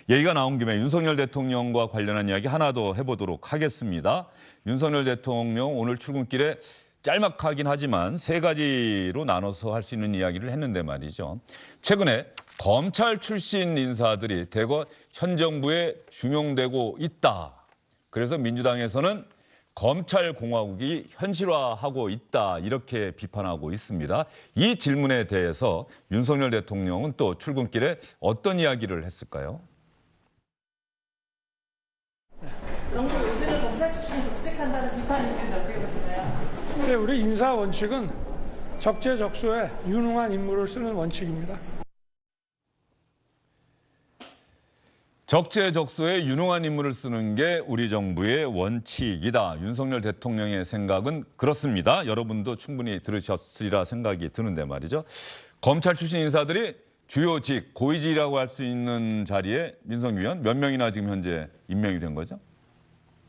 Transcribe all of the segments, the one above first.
얘기가 나온 김에 윤석열 대통령과 관련한 이야기 하나 더 해보도록 하겠습니다. 윤석열 대통령 오늘 출근길에 짤막하긴 하지만 세 가지로 나눠서 할 수 있는 이야기를 했는데 말이죠. 최근에 검찰 출신 인사들이 대거 현 정부에 중용되고 있다. 그래서 민주당에서는 검찰공화국이 현실화하고 있다 이렇게 비판하고 있습니다. 이 질문에 대해서 윤석열 대통령은 또 출근길에 어떤 이야기를 했을까요? 정부 요직을 검찰 출신이 독직한다는 비판이 있는데 어떻게 보시나요? 우리 인사 원칙은 적재적소에 유능한 인물을 쓰는 원칙입니다. 적재적소에 유능한 인물을 쓰는 게 우리 정부의 원칙이다. 윤석열 대통령의 생각은 그렇습니다. 여러분도 충분히 들으셨으리라 생각이 드는데 말이죠. 검찰 출신 인사들이 주요직, 고위직이라고 할 수 있는 자리에 민석기 의원 몇 명이나 지금 현재 임명이 된 거죠?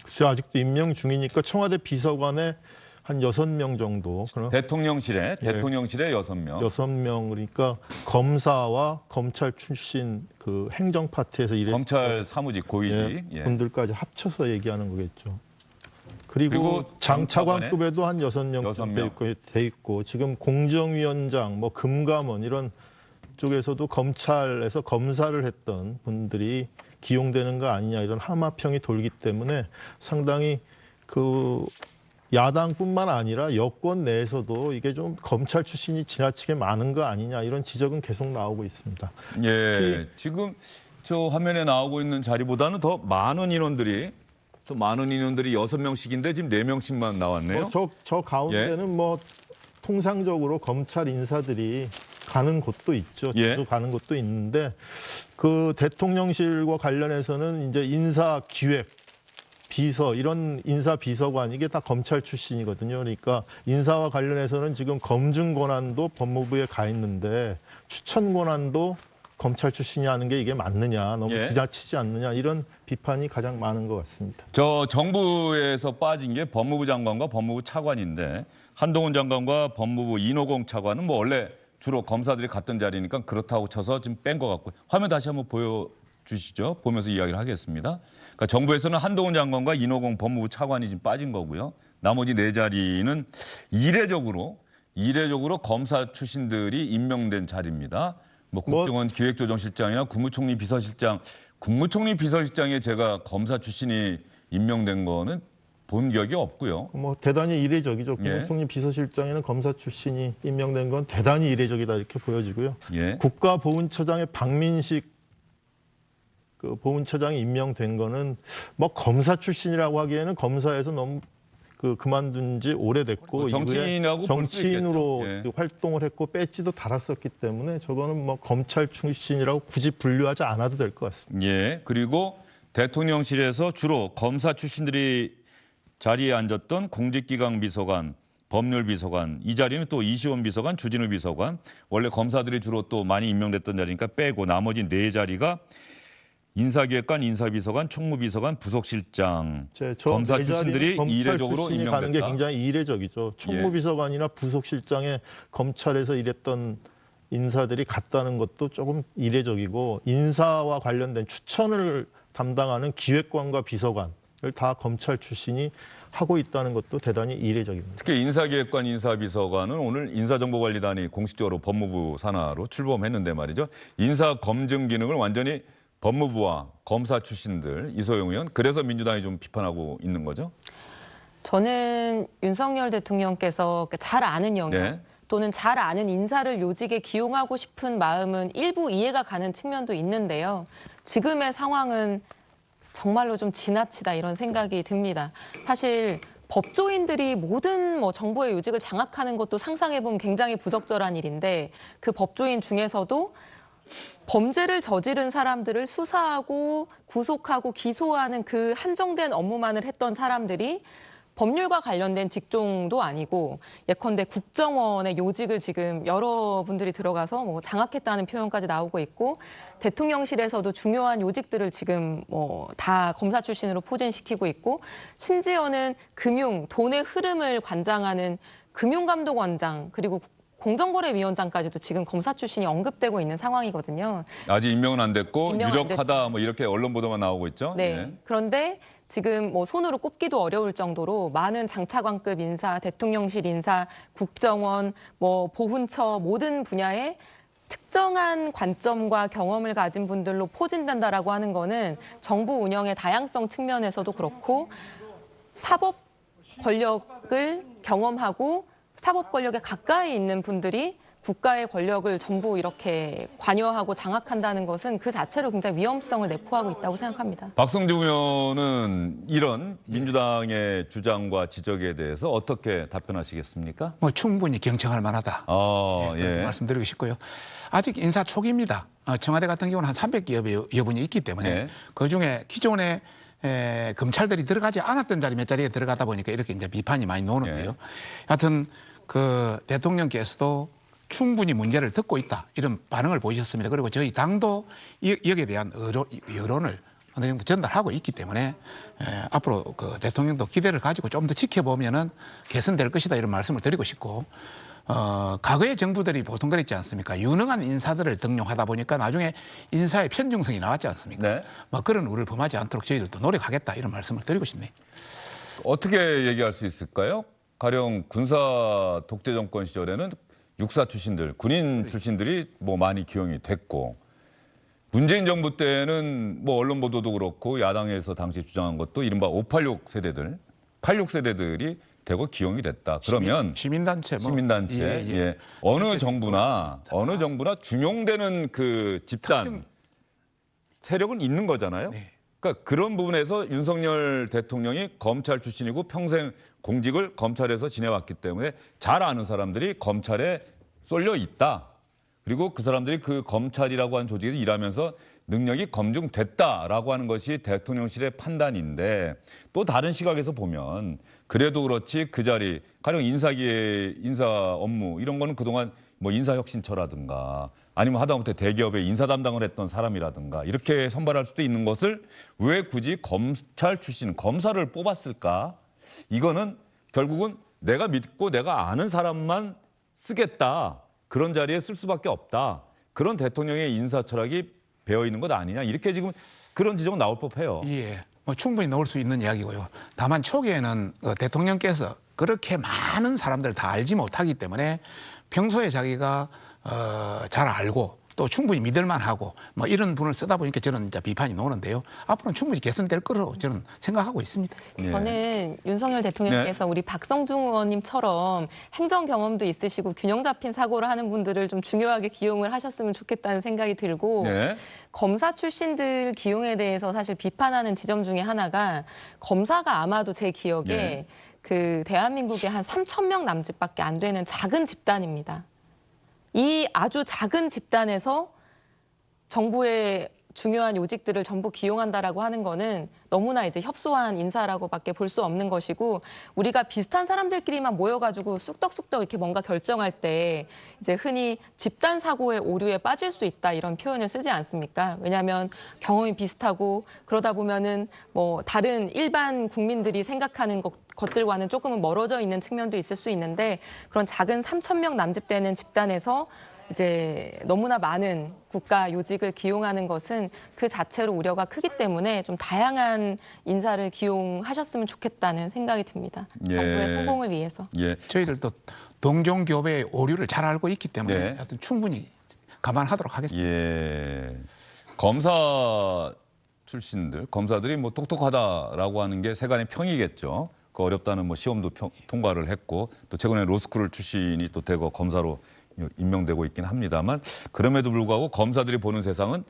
글쎄 아직도 임명 중이니까 청와대 비서관에 한 6명 정도. 대통령실에 6명. 6명 그러니까 검사와 검찰 출신 그 행정 파트에서 일했던 검찰 사무직 고위직 분들까지 합쳐서 얘기하는 거겠죠. 그리고 장차관급에도 한 6명 돼 있고 지금 공정위원장, 뭐 금감원 이런 쪽에서도 검찰에서 검사를 했던 분들이 기용되는 거 아니냐 이런 하마평이 돌기 때문에 상당히 그 야당뿐만 아니라 여권 내에서도 이게 좀 검찰 출신이 지나치게 많은 거 아니냐 이런 지적은 계속 나오고 있습니다. 예, 지금 저 화면에 나오고 있는 자리보다는 더 많은 인원들이 6명씩인데 지금 4명씩만 나왔네요. 저 가운데는 뭐 통상적으로 검찰 인사들이 가는 곳도 있죠. 저도 가는 곳도 있는데 그 대통령실과 관련해서는 이제 인사기획 비서 이런 인사비서관 이게 다 검찰 출신이거든요. 그러니까 인사와 관련해서는 지금 검증 권한도 법무부에 가 있는데 추천 권한도 검찰 출신이 하는 게 이게 맞느냐, 너무 지나치지 않느냐 이런 비판이 가장 많은 것 같습니다. 저 정부에서 빠진 게 법무부 장관과 법무부 차관인데 한동훈 장관과 법무부 인호공 차관은 뭐 원래 주로 검사들이 갔던 자리니까 그렇다고 쳐서 지금 뺀 것 같고 화면 다시 한번 보여주시죠. 보면서 이야기를 하겠습니다. 그러니까 정부에서는 한동훈 장관과 인호공 법무부 차관이 지금 빠진 거고요. 나머지 4자리는 이례적으로 검사 출신들이 임명된 자리입니다. 뭐 국정원 기획조정실장이나 국무총리 비서실장에 제가 검사 출신이 임명된 거는 본 기억이 없고요. 뭐 대단히 이례적이죠. 국무총리 비서실장에는 검사 출신이 임명된 건 대단히 이례적이다 이렇게 보여지고요. 국가보훈처장의 박민식 그 보훈처장이 임명된 거는 뭐 검사 출신이라고 하기에는 검사에서 너무 그만둔 지 오래됐고 정치인으로 활동을 했고 배지도 달았었기 때문에 저거는 뭐 검찰 출신이라고 굳이 분류하지 않아도 될 것 같습니다. 그리고 대통령실에서 주로 검사 출신들이 자리에 앉았던 공직기강 비서관, 법률비서관, 이 자리는 또 이시원 비서관, 주진우 비서관, 원래 검사들이 주로 또 많이 임명됐던 자리니까 빼고 나머지 4자리가 인사기획관, 인사비서관, 총무비서관, 부속실장, 검사 출신들이 이례적으로 임명됐다. 가는 게 굉장히 이례적이죠. 총무비서관이나 부속실장에 검찰에서 일했던 인사들이 갔다는 것도 조금 이례적이고 인사와 관련된 추천을 담당하는 기획관과 비서관을 다 검찰 출신이 하고 있다는 것도 대단히 이례적입니다. 특히 인사기획관, 인사비서관은 오늘 인사정보관리단이 공식적으로 법무부 산하로 출범했는데 말이죠. 인사검증 기능을 완전히 법무부와 검사 출신들, 이소영 의원, 그래서 민주당이 좀 비판하고 있는 거죠? 저는 윤석열 대통령께서 잘 아는 영역 또는 잘 아는 인사를 요직에 기용하고 싶은 마음은 일부 이해가 가는 측면도 있는데요. 지금의 상황은 정말로 좀 지나치다 이런 생각이 듭니다. 사실 법조인들이 모든 정부의 요직을 장악하는 것도 상상해보면 굉장히 부적절한 일인데 그 법조인 중에서도 범죄를 저지른 사람들을 수사하고 구속하고 기소하는 그 한정된 업무만을 했던 사람들이 법률과 관련된 직종도 아니고 예컨대 국정원의 요직을 지금 여러분들이 들어가서 장악했다는 표현까지 나오고 있고 대통령실에서도 중요한 요직들을 지금 다 검사 출신으로 포진시키고 있고 심지어는 돈의 흐름을 관장하는 금융감독원장 그리고 공정거래위원장까지도 지금 검사 출신이 언급되고 있는 상황이거든요. 아직 임명은 안 됐고 임명은 안 유력하다 뭐 이렇게 언론 보도만 나오고 있죠. 네. 예. 그런데 지금 뭐 손으로 꼽기도 어려울 정도로 많은 장차관급 인사, 대통령실 인사, 국정원, 뭐 보훈처 모든 분야에 특정한 관점과 경험을 가진 분들로 포진된다라고 하는 거는 정부 운영의 다양성 측면에서도 그렇고 사법 권력을 경험하고 사법 권력에 가까이 있는 분들이 국가의 권력을 전부 이렇게 관여하고 장악한다는 것은 그 자체로 굉장히 위험성을 내포하고 있다고 생각합니다. 박성중 의원은 이런 민주당의 주장과 지적에 대해서 어떻게 답변하시겠습니까? 뭐 충분히 경청할 만하다. 예. 말씀드리고 싶고요. 아직 인사 초기입니다. 청와대 같은 경우는 한 300여 여분이 있기 때문에 네. 그중에 기존에 검찰들이 들어가지 않았던 자리 몇 자리에 들어가다 보니까 이렇게 이제 비판이 많이 나오는데요. 하여튼 그 대통령께서도 충분히 문제를 듣고 있다 이런 반응을 보이셨습니다. 그리고 저희 당도 여기에 대한 여론을 어느 정도 전달하고 있기 때문에 앞으로 그 대통령도 기대를 가지고 좀 더 지켜보면은 개선될 것이다 이런 말씀을 드리고 싶고 과거의 정부들이 보통 그랬지 않습니까? 유능한 인사들을 등용하다 보니까 나중에 인사의 편중성이 나왔지 않습니까? 네. 뭐 그런 우를 범하지 않도록 저희들도 노력하겠다 이런 말씀을 드리고 싶네요. 어떻게 얘기할 수 있을까요? 가령 군사 독재 정권 시절에는 육사 출신들, 군인 출신들이 뭐 많이 기용이 됐고 문재인 정부 때는 뭐 언론 보도도 그렇고 야당에서 당시 주장한 것도 이른바 586 세대들, 86 세대들이 대거 기용이 됐다. 그러면 시민단체 예. 어느 정부나 중용되는 그 집단 세력은 있는 거잖아요. 네. 그러니까 그런 부분에서 윤석열 대통령이 검찰 출신이고 평생 공직을 검찰에서 지내왔기 때문에 잘 아는 사람들이 검찰에 쏠려 있다. 그리고 그 사람들이 그 검찰이라고 하는 조직에서 일하면서 능력이 검증됐다라고 하는 것이 대통령실의 판단인데 또 다른 시각에서 보면 그래도 그렇지 그 자리 가령 인사 업무 이런 거는 그동안 뭐 인사혁신처라든가 아니면 하다못해 대기업의 인사 담당을 했던 사람이라든가 이렇게 선발할 수도 있는 것을 왜 굳이 검찰 출신 검사를 뽑았을까? 이거는 결국은 내가 믿고 내가 아는 사람만 쓰겠다. 그런 자리에 쓸 수밖에 없다. 그런 대통령의 인사 철학이 배어 있는 것 아니냐. 이렇게 지금 그런 지적은 나올 법해요. 예, 뭐 충분히 나올 수 있는 이야기고요. 다만 초기에는 대통령께서 그렇게 많은 사람들을 다 알지 못하기 때문에 평소에 자기가 잘 알고 또 충분히 믿을만하고 뭐 이런 분을 쓰다 보니까 저는 이제 비판이 나오는데요. 앞으로는 충분히 개선될 거라고 저는 생각하고 있습니다. 예. 저는 윤석열 대통령께서 우리 박성중 의원님처럼 행정 경험도 있으시고 균형 잡힌 사고를 하는 분들을 좀 중요하게 기용을 하셨으면 좋겠다는 생각이 들고 네. 검사 출신들 기용에 대해서 사실 비판하는 지점 중에 하나가 검사가 아마도 제 기억에 네. 그 대한민국에 한 3,000명 남짓밖에 안 되는 작은 집단입니다. 이 아주 작은 집단에서 정부의 중요한 요직들을 전부 기용한다라고 하는 거는 너무나 이제 협소한 인사라고밖에 볼 수 없는 것이고 우리가 비슷한 사람들끼리만 모여가지고 쑥떡쑥떡 이렇게 뭔가 결정할 때 이제 흔히 집단 사고의 오류에 빠질 수 있다 이런 표현을 쓰지 않습니까? 왜냐하면 경험이 비슷하고 그러다 보면은 뭐 다른 일반 국민들이 생각하는 것들과는 조금은 멀어져 있는 측면도 있을 수 있는데 그런 작은 3,000명 남짓되는 집단에서 이제 너무나 많은 국가 요직을 기용하는 것은 그 자체로 우려가 크기 때문에 좀 다양한 인사를 기용하셨으면 좋겠다는 생각이 듭니다. 예. 정부의 성공을 위해서. 예. 저희들도 동종교배의 오류를 잘 알고 있기 때문에 네. 하여튼 충분히 감안하도록 하겠습니다. 예. 검사 출신들, 검사들이 뭐 똑똑하다라고 하는 게 세간의 평이겠죠. 그 어렵다는 뭐 시험도 통과를 했고 또 최근에 로스쿨 출신이 또 대거 검사로 임명되고 있긴 합니다만 그럼에도 불구하고 검사들이 보는 세상은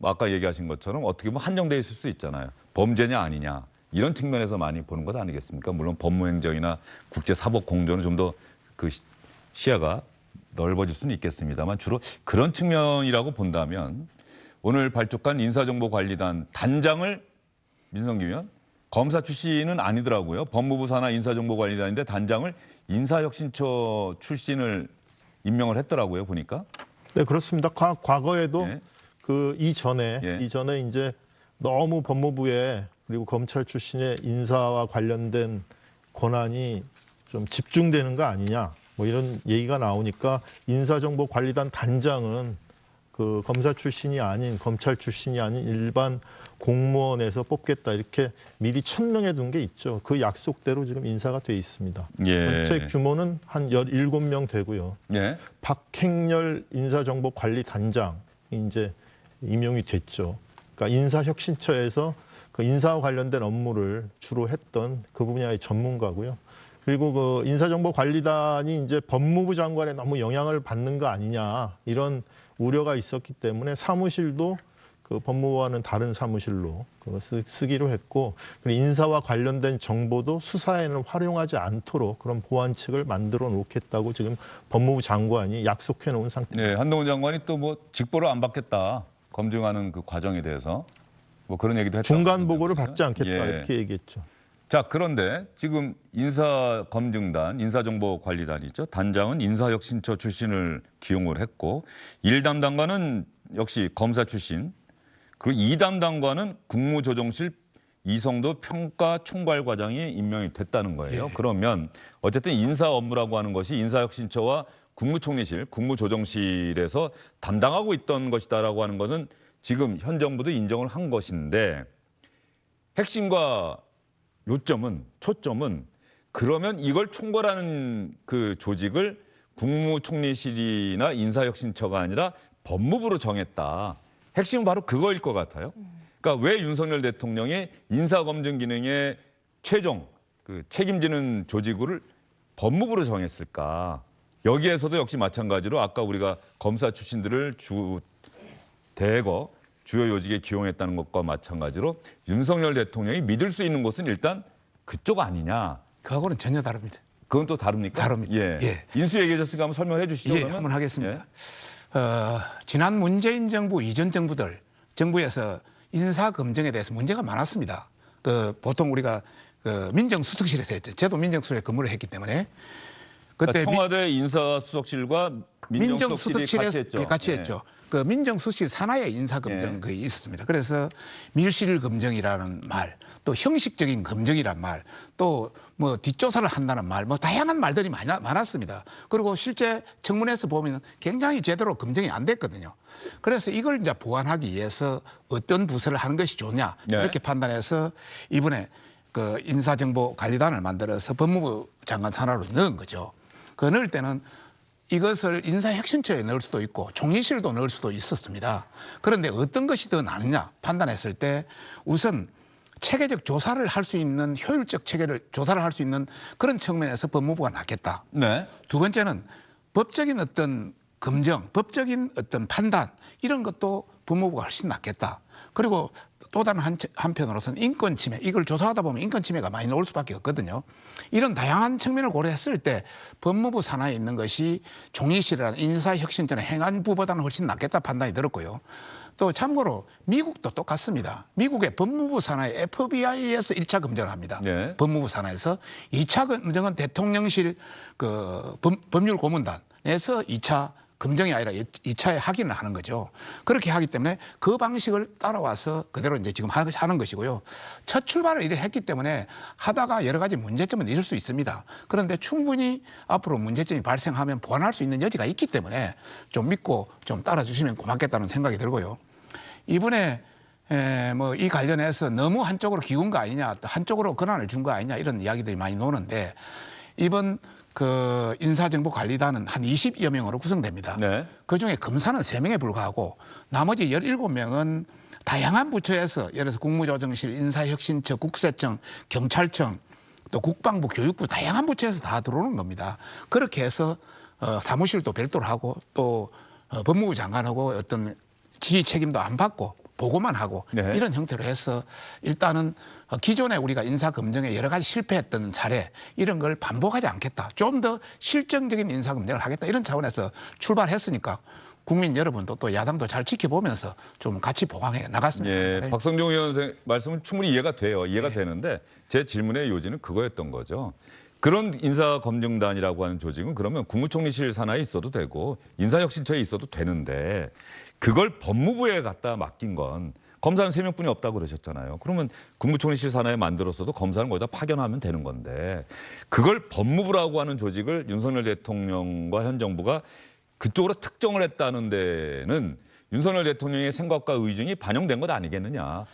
아까 얘기하신 것처럼 어떻게 보면 한정되어 있을 수 있잖아요. 범죄냐 아니냐 이런 측면에서 많이 보는 것 아니겠습니까? 물론 법무행정이나 국제사법공조는 좀 더 그 시야가 넓어질 수는 있겠습니다만 주로 그런 측면이라고 본다면 오늘 발족한 인사정보관리단 단장을 민성기 의원 검사 출신은 아니더라고요. 법무부 산하 인사정보관리단인데 단장을 인사혁신처 출신을 임명을 했더라고요, 보니까. 네, 그렇습니다. 과거에도 예. 이전에 이제 너무 법무부에 그리고 검찰 출신의 인사와 관련된 권한이 좀 집중되는 거 아니냐 뭐 이런 얘기가 나오니까 인사정보관리단 단장은 그 검사 출신이 아닌 검찰 출신이 아닌 일반 공무원에서 뽑겠다 이렇게 미리 천명해 둔 게 있죠. 그 약속대로 지금 인사가 돼 있습니다. 예. 전체 규모는 한 17명 되고요. 예. 박행렬 인사정보관리단장이 이제 임용이 됐죠. 그러니까 인사혁신처에서 그 인사와 관련된 업무를 주로 했던 그 분야의 전문가고요. 그리고 그 인사정보관리단이 이제 법무부 장관에 너무 영향을 받는 거 아니냐 이런 우려가 있었기 때문에 사무실도 그 법무부와는 다른 사무실로 그거 쓰기로 했고, 그리고 인사와 관련된 정보도 수사에는 활용하지 않도록 그런 보완책을 만들어 놓겠다고 지금 법무부 장관이 약속해 놓은 상태입니다. 네, 한동훈 장관이 또 뭐 직보를 안 받겠다. 검증하는 그 과정에 대해서 뭐 그런 얘기도 했다. 중간 보고를 받지 않겠다 예. 이렇게 얘기했죠. 자, 그런데 지금 인사검증단, 인사정보관리단이죠. 단장은 인사혁신처 출신을 기용을 했고 1담당관은 역시 검사 출신, 그리고 2담당관은 국무조정실 이성도 평가총괄과장이 임명이 됐다는 거예요. 그러면 어쨌든 인사 업무라고 하는 것이 인사혁신처와 국무총리실, 국무조정실에서 담당하고 있던 것이다라고 하는 것은 지금 현 정부도 인정을 한 것인데, 핵심과 요점은, 초점은 그러면 이걸 총괄하는 그 조직을 국무총리실이나 인사혁신처가 아니라 법무부로 정했다. 핵심은 바로 그거일 것 같아요. 그러니까 왜 윤석열 대통령이 인사검증 기능의 최종 그 책임지는 조직을 법무부로 정했을까? 여기에서도 역시 마찬가지로 아까 우리가 검사 출신들을 대거 주요 요직에 기용했다는 것과 마찬가지로 윤석열 대통령이 믿을 수 있는 곳은 일단 그쪽 아니냐. 그하고는 전혀 다릅니다. 그건 또 다릅니까? 다릅니다. 예. 예. 인수 얘기하셨으니까 한번 설명해 주시죠. 예, 그러면. 한번 하겠습니다. 예. 지난 문재인 정부 이전 정부에서 인사 검증에 대해서 문제가 많았습니다. 보통 우리가 민정수석실에서 했죠. 저도 민정수석실에 근무를 했기 때문에 그때 그러니까 청와대 인사수석실과 민정수석실이 같이 했죠. 했죠. 그 민정수석실 산하에 인사검증 거의 있었습니다. 그래서 밀실 검증이라는 말, 또 형식적인 검증이란 말, 또 뭐 뒷조사를 한다는 말, 뭐 다양한 말들이 많았습니다. 그리고 실제 청문회에서 보면 굉장히 제대로 검증이 안 됐거든요. 그래서 이걸 이제 보완하기 위해서 어떤 부서를 하는 것이 좋냐 이렇게 판단해서 이번에 그 인사정보관리단을 만들어서 법무부 장관 산하로 넣은 거죠. 그 넣을 때는 이것을 인사혁신처에 넣을 수도 있고 총리실도 넣을 수도 있었습니다. 그런데 어떤 것이 더 나느냐 판단했을 때 우선 체계적 조사를 할 수 있는 효율적 조사를 할 수 있는 그런 측면에서 법무부가 낫겠다. 네. 두 번째는 법적인 어떤 검증, 법적인 어떤 판단 이런 것도 법무부가 훨씬 낫겠다. 그리고 또 다른 한편으로서는 인권 침해, 이걸 조사하다 보면 인권 침해가 많이 나올 수밖에 없거든요. 이런 다양한 측면을 고려했을 때 법무부 산하에 있는 것이 총리실이라는 인사혁신처나 행안부보다는 훨씬 낫겠다 판단이 들었고요. 또 참고로 미국도 똑같습니다. 미국의 법무부 산하에 FBI에서 1차 검증을 합니다. 네. 법무부 산하에서 2차 검증은 대통령실 그 법률고문단에서 2차 검증이 아니라 2차에 확인을 하는 거죠. 그렇게 하기 때문에 그 방식을 따라와서 그대로 이제 지금 하는 것이고요. 첫 출발을 이렇게 했기 때문에 하다가 여러 가지 문제점은 있을 수 있습니다. 그런데 충분히 앞으로 문제점이 발생하면 보완할 수 있는 여지가 있기 때문에 좀 믿고 좀 따라주시면 고맙겠다는 생각이 들고요. 이번에 뭐 이 관련해서 너무 한쪽으로 기운 거 아니냐, 또 한쪽으로 권한을 준 거 아니냐 이런 이야기들이 많이 노는데 이번 그 인사정보관리단은 한 20여 명으로 구성됩니다. 네. 그중에 검사는 3명에 불과하고 나머지 17명은 다양한 부처에서 예를 들어서 국무조정실, 인사혁신처, 국세청, 경찰청, 또 국방부, 교육부 다양한 부처에서 다 들어오는 겁니다. 그렇게 해서 사무실도 별도로 하고 또 법무부 장관하고 어떤 지휘 책임도 안 받고 보고만 하고 네. 이런 형태로 해서 일단은 기존에 우리가 인사검증에 여러 가지 실패했던 사례 이런 걸 반복하지 않겠다. 좀 더 실정적인 인사검증을 하겠다. 이런 차원에서 출발했으니까 국민 여러분도 또 야당도 잘 지켜보면서 좀 같이 보강해 나갔습니다. 예, 박성종 의원 말씀은 충분히 이해가 돼요. 이해가 네. 되는데 제 질문의 요지는 그거였던 거죠. 그런 인사검증단이라고 하는 조직은 그러면 국무총리실 산하에 있어도 되고 인사혁신처에 있어도 되는데 그걸 법무부에 갖다 맡긴 건 검사는 3명뿐이 없다고 그러셨잖아요. 그러면 국무총리실 산하에 만들었어도 검사는 거기다 파견하면 되는 건데 그걸 법무부라고 하는 조직을 윤석열 대통령과 현 정부가 그쪽으로 특정을 했다는 데는 윤석열 대통령의 생각과 의중이 반영된 것 아니겠느냐.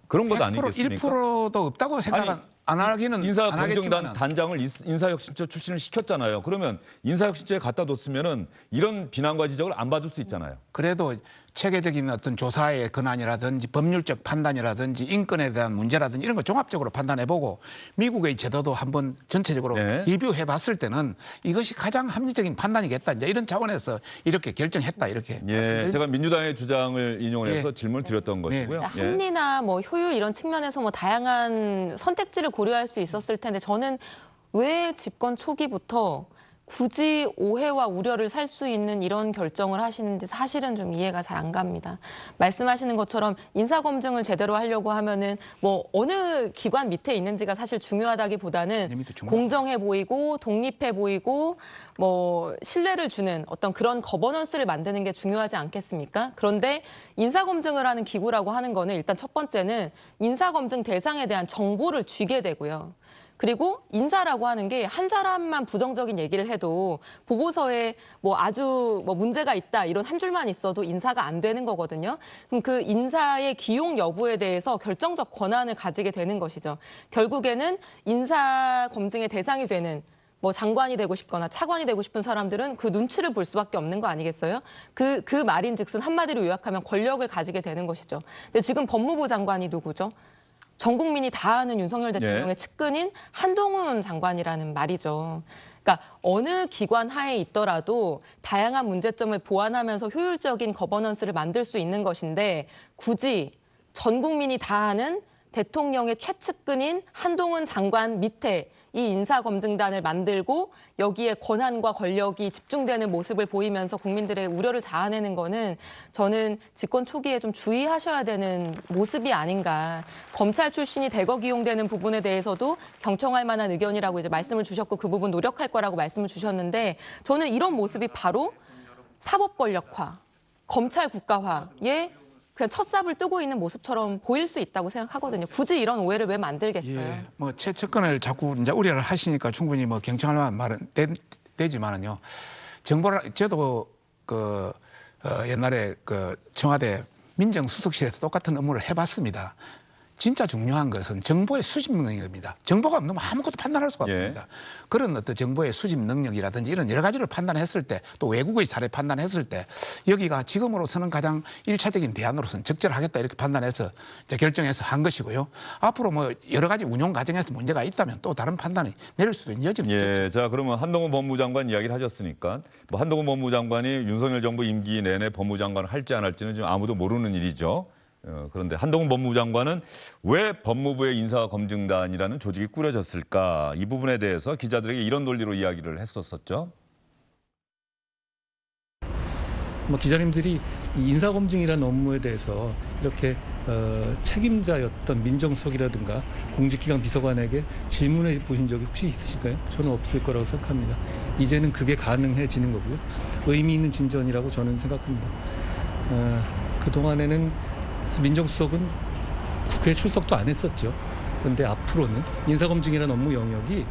그런 것 아니겠습니까? 1%도 없다고 생각 안 하기는 인사검증단 단장을 인사혁신처 출신을 시켰잖아요. 그러면 인사혁신처에 갖다 뒀으면은 이런 비난과 지적을 안 받을 수 있잖아요. 그래도 체계적인 어떤 조사의 권한이라든지 법률적 판단이라든지 인권에 대한 문제라든지 이런 거 종합적으로 판단해보고 미국의 제도도 한번 전체적으로 네. 리뷰해봤을 때는 이것이 가장 합리적인 판단이겠다. 이제 이런 차원에서 이렇게 결정했다. 이렇게. 예, 제가 민주당의 주장을 인용해서 예. 질문을 드렸던 것이고요. 예. 합리나 뭐 효율 이런 측면에서 뭐 다양한 선택지를 고려할 수 있었을 텐데 저는 왜 집권 초기부터 굳이 오해와 우려를 살 수 있는 이런 결정을 하시는지 사실은 좀 이해가 잘 안 갑니다. 말씀하시는 것처럼 인사검증을 제대로 하려고 하면은 뭐 어느 기관 밑에 있는지가 사실 중요하다기보다는 공정해 보이고 독립해 보이고 뭐 신뢰를 주는 어떤 그런 거버넌스를 만드는 게 중요하지 않겠습니까? 그런데 인사검증을 하는 기구라고 하는 거는 일단 첫 번째는 인사검증 대상에 대한 정보를 쥐게 되고요. 그리고 인사라고 하는 게 한 사람만 부정적인 얘기를 해도 보고서에 뭐 아주 뭐 문제가 있다 이런 한 줄만 있어도 인사가 안 되는 거거든요. 그럼 그 인사의 기용 여부에 대해서 결정적 권한을 가지게 되는 것이죠. 결국에는 인사 검증의 대상이 되는 뭐 장관이 되고 싶거나 차관이 되고 싶은 사람들은 그 눈치를 볼 수밖에 없는 거 아니겠어요? 그 말인즉슨 한마디로 요약하면 권력을 가지게 되는 것이죠. 근데 지금 법무부 장관이 누구죠? 전 국민이 다 아는 윤석열 대통령의 네. 측근인 한동훈 장관이라는 말이죠. 그러니까 어느 기관 하에 있더라도 다양한 문제점을 보완하면서 효율적인 거버넌스를 만들 수 있는 것인데 굳이 전 국민이 다 아는 대통령의 최측근인 한동훈 장관 밑에 이 인사검증단을 만들고 여기에 권한과 권력이 집중되는 모습을 보이면서 국민들의 우려를 자아내는 거는 저는 집권 초기에 좀 주의하셔야 되는 모습이 아닌가. 검찰 출신이 대거 기용되는 부분에 대해서도 경청할 만한 의견이라고 이제 말씀을 주셨고 그 부분 노력할 거라고 말씀을 주셨는데 저는 이런 모습이 바로 사법 권력화, 검찰 국가화에 그냥 첫삽을 뜨고 있는 모습처럼 보일 수 있다고 생각하거든요. 굳이 이런 오해를 왜 만들겠어요? 예, 뭐 최측근을 자꾸 이제 우려를 하시니까 충분히 뭐 경청할 만한 말은 되지만은요. 정보를 저도 옛날에 그 청와대 민정수석실에서 똑같은 업무를 해봤습니다. 진짜 중요한 것은 정보의 수집 능력입니다. 정보가 없으면 아무것도 판단할 수가 없습니다. 그런 어떤 정보의 수집 능력이라든지 이런 여러 가지를 판단했을 때 또 외국의 사례 판단했을 때 여기가 지금으로서는 가장 1차적인 대안으로서는 적절하겠다 이렇게 판단해서 이제 결정해서 한 것이고요. 앞으로 뭐 여러 가지 운용 과정에서 문제가 있다면 또 다른 판단이 내릴 수도 있는 여지는 있겠죠. 예, 자 그러면 한동훈 법무장관 이야기를 하셨으니까 뭐 한동훈 법무장관이 윤석열 정부 임기 내내 법무장관을 할지 안 할지는 지금 아무도 모르는 일이죠. 그런데 한동훈 법무장관은 왜 법무부의 인사검증단이라는 조직이 꾸려졌을까? 이 부분에 대해서 기자들에게 이런 논리로 이야기를 했었었죠. 뭐 기자님들이 이 인사검증이라는 업무에 대해서 이렇게 책임자였던 민정수석이라든가 공직기강 비서관에게 질문해 보신 적이 혹시 있으실까요? 저는 없을 거라고 생각합니다. 이제는 그게 가능해지는 거고요. 의미 있는 진전이라고 저는 생각합니다. 그동안에는 민정수석은 국회에 출석도 안 했었죠. 그런데 앞으로는 인사검증이라는 업무 영역이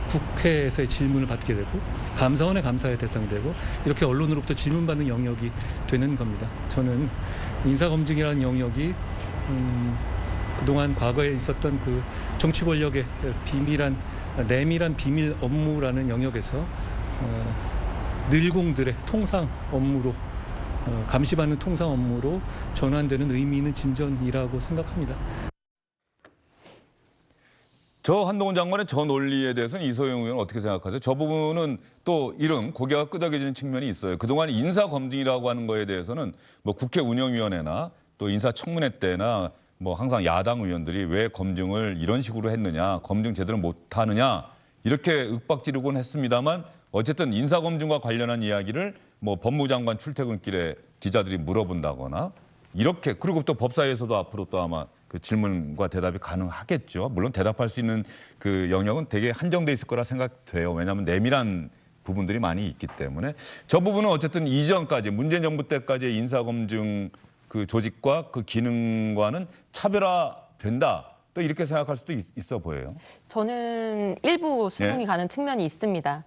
국회에서의 질문을 받게 되고 감사원의 감사의 대상이 되고 이렇게 언론으로부터 질문받는 영역이 되는 겁니다. 저는 인사검증이라는 영역이 그동안 과거에 있었던 그 정치 권력의 내밀한 비밀 업무라는 영역에서 늘공들의 통상 업무로 감시받는 통상 업무로 전환되는 의미 있는 진전이라고 생각합니다. 저 한동훈 장관의 저 논리에 대해서는 이소영 의원은 어떻게 생각하세요? 저 부분은 또 이런 고개가 끄덕여지는 측면이 있어요. 그동안 인사검증이라고 하는 거에 대해서는 뭐 국회 운영위원회나 또 인사청문회 때나 뭐 항상 야당 의원들이 왜 검증을 이런 식으로 했느냐, 검증 제대로 못하느냐 이렇게 윽박지르곤 했습니다만 어쨌든 인사검증과 관련한 이야기를 뭐 법무장관 출퇴근길에 기자들이 물어본다거나 이렇게 그리고 또 법사위에서도 앞으로 또 아마 그 질문과 대답이 가능하겠죠. 물론 대답할 수 있는 그 영역은 되게 한정돼 있을 거라 생각돼요. 왜냐하면 내밀한 부분들이 많이 있기 때문에 저 부분은 어쨌든 이전까지 문재인 정부 때까지의 인사검증 그 조직과 그 기능과는 차별화된다. 또 이렇게 생각할 수도 있어 보여요. 저는 일부 수긍이 네. 가는 측면이 있습니다.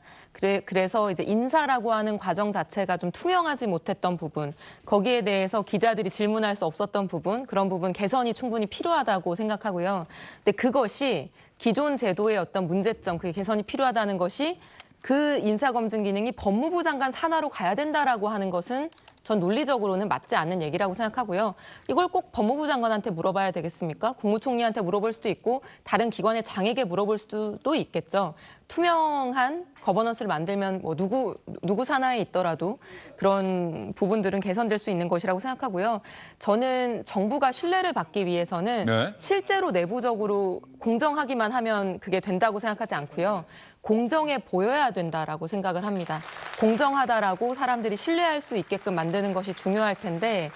그래서 이제 인사라고 하는 과정 자체가 좀 투명하지 못했던 부분, 거기에 대해서 기자들이 질문할 수 없었던 부분, 그런 부분 개선이 충분히 필요하다고 생각하고요. 근데 그것이 기존 제도의 어떤 문제점, 그게 개선이 필요하다는 것이 그 인사검증 기능이 법무부 장관 산하로 가야 된다라고 하는 것은 전 논리적으로는 맞지 않는 얘기라고 생각하고요. 이걸 꼭 법무부 장관한테 물어봐야 되겠습니까? 국무총리한테 물어볼 수도 있고 다른 기관의 장에게 물어볼 수도 있겠죠. 투명한 거버넌스를 만들면 뭐 누구 산하에 있더라도 그런 부분들은 개선될 수 있는 것이라고 생각하고요. 저는 정부가 신뢰를 받기 위해서는 네. 실제로 내부적으로 공정하기만 하면 그게 된다고 생각하지 않고요. 공정해 보여야 된다라고 생각을 합니다. 공정하다라고 사람들이 신뢰할 수 있게끔 만드는 것이 중요할 텐데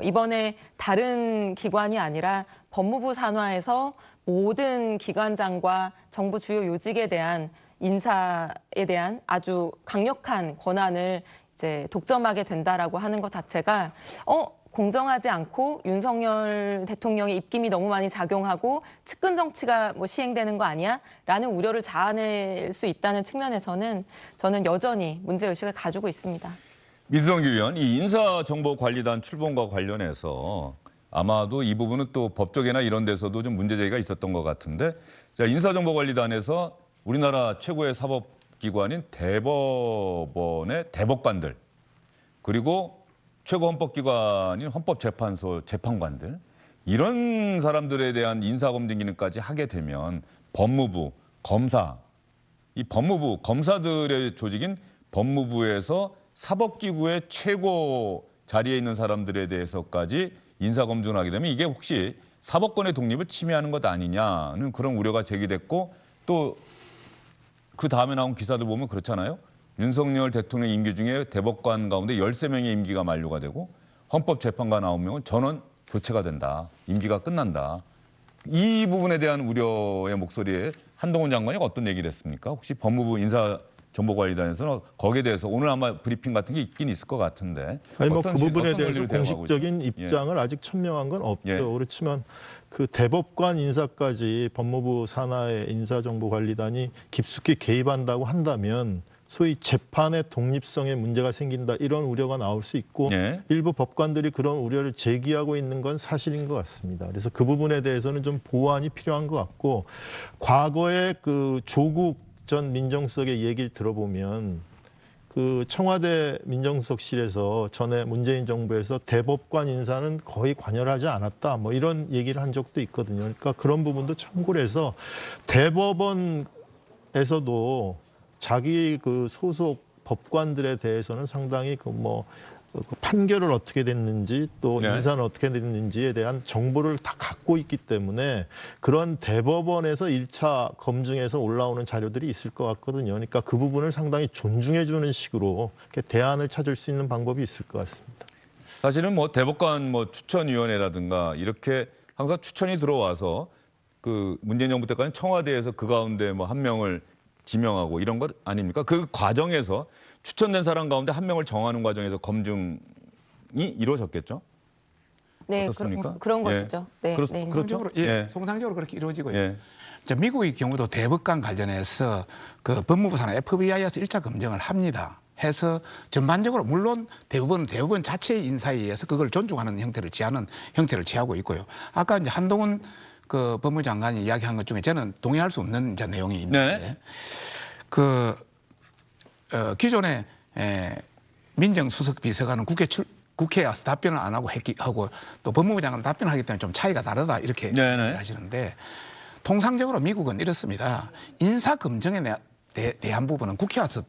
이번에 다른 기관이 아니라 법무부 산하에서 모든 기관장과 정부 주요 요직에 대한 인사에 대한 아주 강력한 권한을 이제 독점하게 된다라고 하는 것 자체가 공정하지 않고 윤석열 대통령의 입김이 너무 많이 작용하고 측근 정치가 뭐 시행되는 거 아니야? 라는 우려를 자아낼 수 있다는 측면에서는 저는 여전히 문제의식을 가지고 있습니다. 민수정 의원, 이 인사정보관리단 출범과 관련해서 아마도 이 부분은 또 법조계나 이런 데서도 좀 문제제기가 있었던 것 같은데, 자, 인사정보관리단에서 우리나라 최고의 사법기관인 대법원의 대법관들, 그리고 최고 헌법기관인 헌법재판소 재판관들, 이런 사람들에 대한 인사검증 기능까지 하게 되면 법무부, 검사, 이 법무부, 검사들의 조직인 법무부에서 사법기구의 최고 자리에 있는 사람들에 대해서까지 인사검증을 하게 되면 이게 혹시 사법권의 독립을 침해하는 것 아니냐는 그런 우려가 제기됐고, 또 그 다음에 나온 기사들 보면 그렇잖아요. 윤석열 대통령 임기 중에 대법관 가운데 13명의 임기가 만료가 되고 헌법재판관 9명은 전원 교체가 된다. 임기가 끝난다. 이 부분에 대한 우려의 목소리에 한동훈 장관이 어떤 얘기를 했습니까? 혹시 법무부 인사정보관리단에서는 거기에 대해서 오늘 아마 브리핑 같은 게 있긴 있을 것 같은데. 아니 뭐 그 어떤 부분에 어떤 대해서 논리로 대응하고 공식적인 있죠? 예. 입장을 아직 천명한 건 없죠. 예. 그렇지만 그 대법관 인사까지 법무부 산하의 인사정보관리단이 깊숙이 개입한다고 한다면 소위 재판의 독립성에 문제가 생긴다, 이런 우려가 나올 수 있고 예. 일부 법관들이 그런 우려를 제기하고 있는 건 사실인 것 같습니다. 그래서 그 부분에 대해서는 좀 보완이 필요한 것 같고, 과거에 그 조국 전 민정수석의 얘기를 들어보면 그 청와대 민정수석실에서 전에 문재인 정부에서 대법관 인사는 거의 관여하지 않았다, 뭐 이런 얘기를 한 적도 있거든요. 그러니까 그런 부분도 참고를 해서 대법원에서도 자기 그 소속 법관들에 대해서는 상당히 그 판결을 어떻게 됐는지 또 네. 인사는 어떻게 됐는지에 대한 정보를 다 갖고 있기 때문에 그런 대법원에서 1차 검증에서 올라오는 자료들이 있을 것 같거든요. 그러니까 그 부분을 상당히 존중해 주는 식으로 이렇게 대안을 찾을 수 있는 방법이 있을 것 같습니다. 사실은 뭐 대법관 추천위원회라든가 이렇게 항상 추천이 들어와서 그 문재인 정부 때까지 청와대에서 그 가운데 한 명을 지명하고 이런 것 아닙니까? 그 과정에서 추천된 사람 가운데 한 명을 정하는 과정에서 검증이 이루어졌겠죠? 네, 어떻습니까? 그런 예. 것이죠. 네, 그렇- 네. 그렇죠? 통상적으로, 예. 통상적으로 그렇게 이루어지고요. 예. 자, 미국의 경우도 대법관 관련해서 그 법무부 산하 FBI에서 1차 검증을 합니다. 해서 전반적으로 물론 대법원 자체의 인사에 의해서 그걸 존중하는 형태를 취하고 있고요. 아까 이제 한동훈 그 법무부 장관이 이야기한 것 중에 저는 동의할 수 없는 이제 내용이 있는데, 네. 기존에 민정수석 비서관은 국회에 와서 답변을 안 하고 또 법무부 장관 답변하기 때문에 좀 차이가 다르다, 이렇게 네네. 하시는데, 통상적으로 미국은 이렇습니다. 인사 검증에 대한 부분은 국회 와서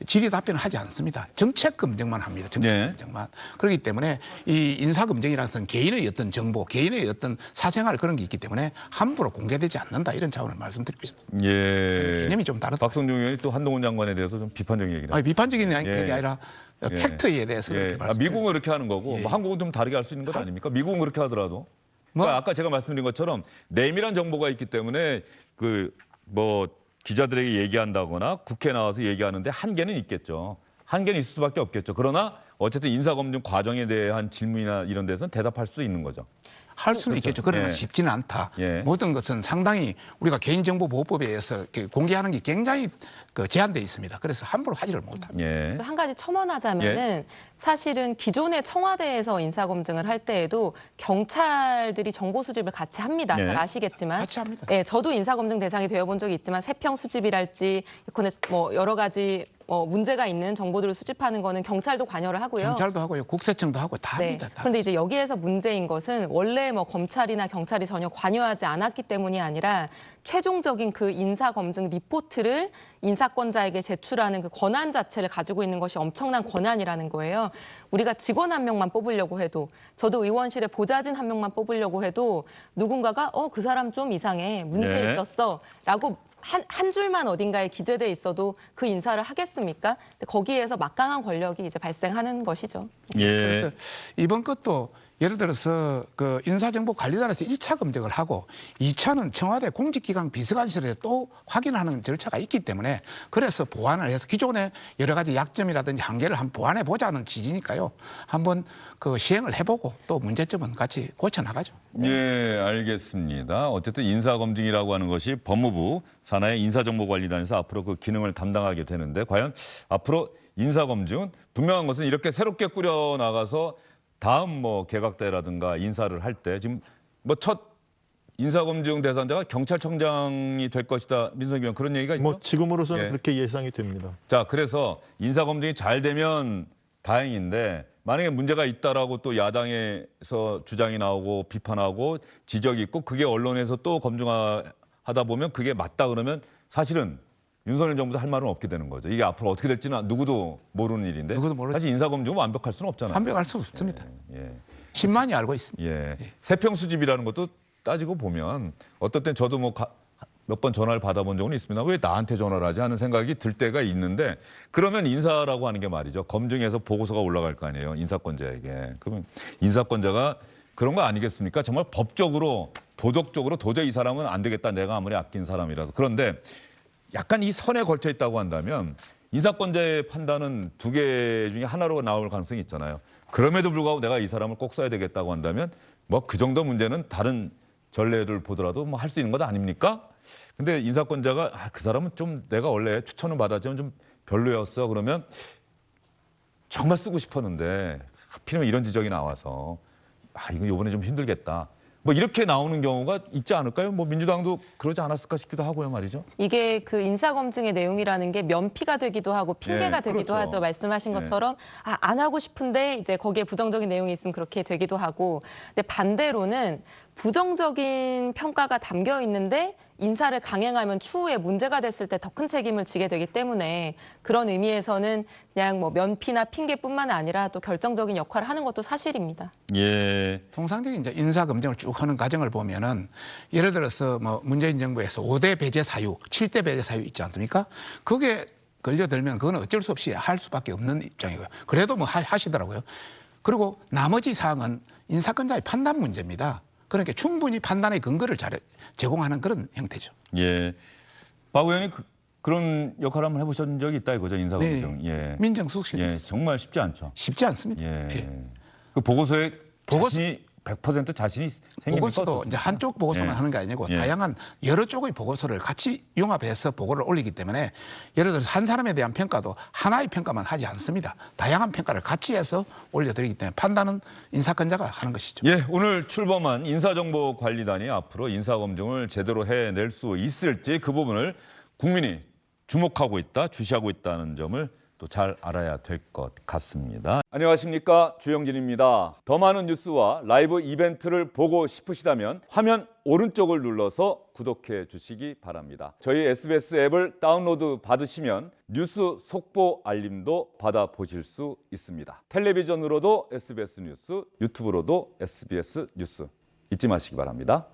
질의 답변을 하지 않습니다. 정책 검증만 합니다. 정책 네. 검증만. 그렇기 때문에 이 인사 검증이라는 것은 개인의 어떤 정보, 개인의 어떤 사생활, 그런 게 있기 때문에 함부로 공개되지 않는다, 이런 차원을 말씀드리고 있습니다. 예. 개념이 좀 다르다. 박성중 의원이 또 한동훈 장관에 대해서 좀 비판적인 얘기를 아니, 비판적인 예. 얘기 아니라 예. 팩트에 대해서 그렇게 말씀. 미국은 그렇게 하는 거고 예. 한국은 좀 다르게 할 수 있는 것 아닙니까? 미국은 그렇게 하더라도. 그러니까 아까 제가 말씀드린 것처럼 내밀한 정보가 있기 때문에 기자들에게 얘기한다거나 국회에 나와서 얘기하는데 한계는 있겠죠. 한계는 있을 수밖에 없겠죠. 그러나 어쨌든 인사검증 과정에 대한 질문이나 이런 데서는 대답할 수 있는 거죠. 할 수는 있겠죠. 그러나 예. 쉽지는 않다. 예. 모든 것은 상당히 우리가 개인정보보호법에 의해서 이렇게 공개하는 게 굉장히 제한돼 있습니다. 그래서 함부로 하지를 못합니다. 예. 한 가지 첨언하자면은 사실은 기존의 청와대에서 인사검증을 할 때에도 경찰들이 정보 수집을 같이 합니다. 예. 잘 아시겠지만. 같이 합니다. 예, 저도 인사검증 대상이 되어본 적이 있지만 세평 수집이랄지 뭐 여러 가지 문제가 있는 정보들을 수집하는 거는 경찰도 관여를 하고요. 경찰도 하고요, 국세청도 하고 다 네. 합니다. 다. 그런데 이제 여기에서 문제인 것은 원래 뭐 검찰이나 경찰이 전혀 관여하지 않았기 때문이 아니라 최종적인 그 인사 검증 리포트를 인사권자에게 제출하는 그 권한 자체를 가지고 있는 것이 엄청난 권한이라는 거예요. 우리가 직원 한 명만 뽑으려고 해도 저도 의원실에 보좌진 한 명만 뽑으려고 해도 누군가가 그 사람 좀 이상해 문제 네. 있었어라고 한 줄만 어딘가에 기재돼 있어도 그 인사를 하겠습니까? 근데 거기에서 막강한 권력이 이제 발생하는 것이죠. 예. 그래서 이번 것도 예를 들어서 그 인사정보관리단에서 1차 검증을 하고 2차는 청와대 공직기강 비서관실에 또 확인하는 절차가 있기 때문에 그래서 보완을 해서 기존의 여러 가지 약점이라든지 한계를 한번 보완해 보자는 취지니까요. 한번 그 시행을 해보고 또 문제점은 같이 고쳐나가죠. 예, 알겠습니다. 어쨌든 인사검증이라고 하는 것이 법무부 산하의 인사정보관리단에서 앞으로 그 기능을 담당하게 되는데 과연 앞으로 인사검증은 분명한 것은 이렇게 새롭게 꾸려나가서 다음 뭐 개각대라든가 인사를 할 때 지금 뭐 첫 인사검증 대상자가 경찰청장이 될 것이다. 민석이 의원 그런 얘기가 있죠? 뭐 지금으로서는 예. 그렇게 예상이 됩니다. 자, 그래서 인사검증이 잘 되면 다행인데 만약에 문제가 있다라고 또 야당에서 주장이 나오고 비판하고 지적이 있고 그게 언론에서 또 검증하다 보면 그게 맞다 그러면 사실은 윤석열 정부도 할 말은 없게 되는 거죠. 이게 앞으로 어떻게 될지는 누구도 모르는 일인데 누구도 모르죠. 사실 인사검증은 완벽할 수는 없잖아요. 완벽할 수 없습니다. 예. 10만이 알고 있습니다. 예. 세평 수집이라는 것도 따지고 보면 어떨 땐 저도 뭐 몇 번 전화를 받아본 적은 있습니다. 왜 나한테 전화를 하지 하는 생각이 들 때가 있는데 그러면 인사라고 하는 게 말이죠. 검증해서 보고서가 올라갈 거 아니에요. 인사권자에게. 그러면 인사권자가 그런 거 아니겠습니까? 정말 법적으로 도덕적으로 도저히 이 사람은 안 되겠다. 내가 아무리 아낀 사람이라도. 그런데 약간 이 선에 걸쳐 있다고 한다면 인사권자의 판단은 두 개 중에 하나로 나올 가능성이 있잖아요. 그럼에도 불구하고 내가 이 사람을 꼭 써야 되겠다고 한다면 뭐 그 정도 문제는 다른 전례를 보더라도 뭐 할 수 있는 것 아닙니까? 근데 인사권자가 그 사람은 좀 내가 원래 추천을 받았지만 좀 별로였어. 그러면 정말 쓰고 싶었는데 하필이면 이런 지적이 나와서 이거 이번에 좀 힘들겠다. 뭐 이렇게 나오는 경우가 있지 않을까요? 뭐 민주당도 그러지 않았을까 싶기도 하고요, 말이죠. 이게 그 인사검증의 내용이라는 게 면피가 되기도 하고 핑계가 예, 되기도 그렇죠. 하죠. 말씀하신 예. 것처럼 안 하고 싶은데 이제 거기에 부정적인 내용이 있으면 그렇게 되기도 하고. 근데 반대로는 부정적인 평가가 담겨 있는데 인사를 강행하면 추후에 문제가 됐을 때 더 큰 책임을 지게 되기 때문에 그런 의미에서는 그냥 뭐 면피나 핑계뿐만 아니라 또 결정적인 역할을 하는 것도 사실입니다. 예. 통상적인 이제 인사 검증을 쭉 하는 과정을 보면은 예를 들어서 뭐 문재인 정부에서 5대 배제 사유, 7대 배제 사유 있지 않습니까? 그게 걸려들면 그건 어쩔 수 없이 할 수밖에 없는 입장이고요. 그래도 뭐 하시더라고요. 그리고 나머지 사항은 인사권자의 판단 문제입니다. 그러니까 충분히 판단의 근거를 잘 제공하는 그런 형태죠. 예. 박 의원이 그런 역할을 한번 해보신 적이 있다 이거죠, 인사검증. 예. 민정수석실 예, 정말 쉽지 않죠. 쉽지 않습니다. 예. 예. 그 보고서에 보고서- 자신이 100% 자신이 생깁니까? 보고서도 어떻습니까? 이제 한쪽 보고서만 예. 하는 게 아니고 예. 다양한 여러 쪽의 보고서를 같이 융합해서 보고를 올리기 때문에 예를 들어서 한 사람에 대한 평가도 하나의 평가만 하지 않습니다. 다양한 평가를 같이 해서 올려드리기 때문에 판단은 인사권자가 하는 것이죠. 예, 오늘 출범한 인사정보관리단이 앞으로 인사검증을 제대로 해낼 수 있을지 그 부분을 국민이 주목하고 있다, 주시하고 있다는 점을 또 잘 알아야 될 것 같습니다. 안녕하십니까, 주영진입니다. 더 많은 뉴스와 라이브 이벤트를 보고 싶으시다면 화면 오른쪽을 눌러서 구독해 주시기 바랍니다. 저희 SBS 앱을 다운로드 받으시면 뉴스 속보 알림도 받아보실 수 있습니다. 텔레비전으로도 SBS 뉴스, 유튜브로도 SBS 뉴스 잊지 마시기 바랍니다.